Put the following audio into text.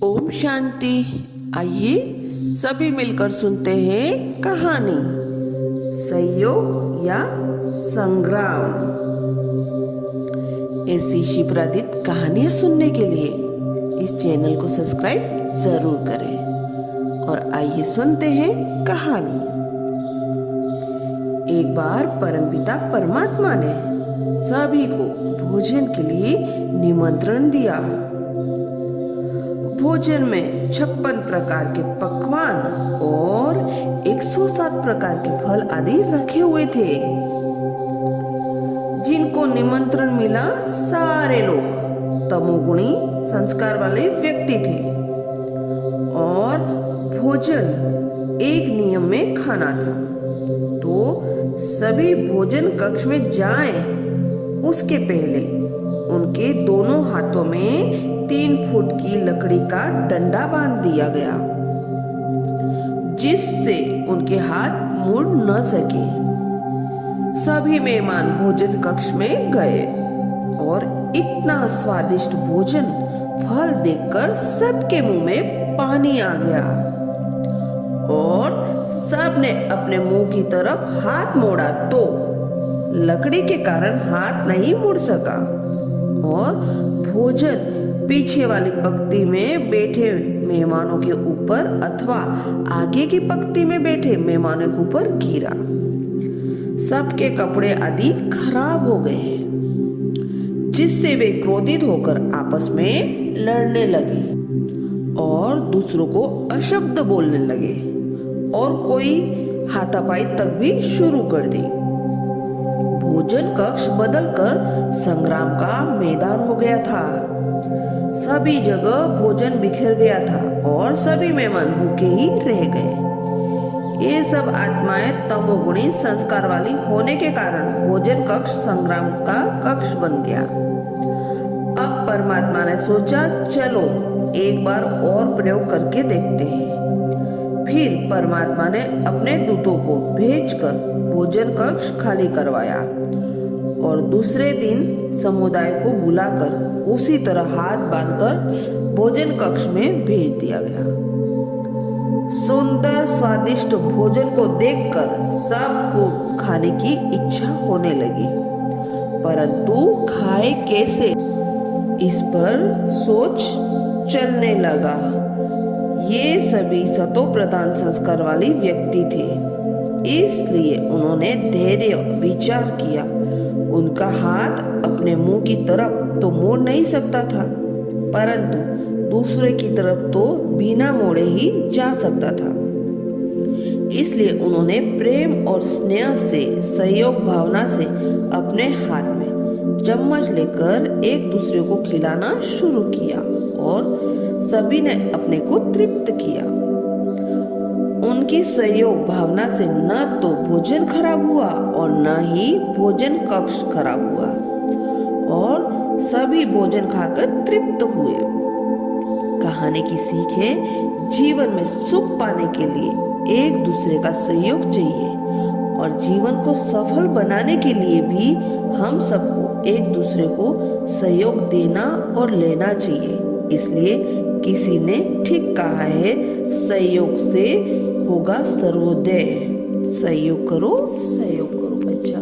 ओम शांति। आइए सभी मिलकर सुनते हैं कहानी सहयोग या संग्राम। ऐसी शिप्रादित कहानियां सुनने के लिए इस चैनल को सब्सक्राइब जरूर करें। और आइए सुनते हैं कहानी। एक बार परमपिता परमात्मा ने सभी को भोजन के लिए निमंत्रण दिया। भोजन में 56 प्रकार के पकवान और 107 प्रकार के फल आदि रखे हुए थे। जिनको निमंत्रण मिला सारे लोग तमोगुणी संस्कार वाले व्यक्ति थे और भोजन एक नियम में खाना था। तो सभी भोजन कक्ष में जाएं उसके पहले उनके दोनों हाथों में 3 फुट की लकड़ी का डंडा बांध दिया गया, जिससे उनके हाथ मुड़ न सके। सभी मेहमान भोजन कक्ष में गए और इतना स्वादिष्ट भोजन फल देखकर सबके मुंह में पानी आ गया और सबने अपने मुंह की तरफ हाथ मोड़ा तो लकड़ी के कारण हाथ नहीं मुड़ सका और भोजन पीछे वाली पंक्ति में बैठे मेहमानों के ऊपर अथवा आगे की पंक्ति में बैठे मेहमानों के ऊपर गिरा। सबके कपड़े आदि खराब हो गए, जिससे वे क्रोधित होकर आपस में लड़ने लगे और दूसरों को अशब्द बोलने लगे और कोई हाथापाई तक भी शुरू कर दी। भोजन कक्ष बदलकर संग्राम का मैदान हो गया था। सभी जगह भोजन बिखर गया था और सभी मेहमान भूखे ही रह गए। ये सब आत्माएं तमोगुणी संस्कार वाली होने के कारण भोजन कक्ष संग्राम का कक्ष बन गया। अब परमात्मा ने सोचा, चलो एक बार और प्रयोग करके देखते हैं। फिर परमात्मा ने अपने दूतों को भेजकर भोजन कक्ष खाली करवाया और दूसरे दिन समुदाय को बुलाकर उसी तरह हाथ बांधकर भोजन कक्ष में भेज दिया गया। सुंदर स्वादिष्ट भोजन को देखकर सबको खाने की इच्छा होने लगी, परंतु खाए कैसे, इस पर सोच चलने लगा। ये सभी सतो प्रधान संस्कार वाली व्यक्ति थे, इसलिए उन्होंने धैर्य विचार किया। उनका हाथ अपने मुंह की तरफ तो मोड़ नहीं सकता था, परंतु दूसरे की तरफ तो बिना मोड़े ही जा सकता था। इसलिए उन्होंने प्रेम और स्नेह से, सहयोग भावना से अपने हाथ में चम्मच लेकर एक दूसरे को खिलाना शुरू किया और सभी ने अपने को तृप्त किया। उनकी सहयोग भावना से न तो भोजन खराब हुआ और न ही भोजन कक्ष खराब हुआ और सभी भोजन खाकर तृप्त हुए। कहानी की सीख है, जीवन में सुख पाने के लिए एक दूसरे का सहयोग चाहिए और जीवन को सफल बनाने के लिए भी हम सबको एक दूसरे को सहयोग देना और लेना चाहिए। इसलिए किसी ने ठीक कहा है, सहयोग से होगा सर्वोदय। सहयोग करो बच्चा।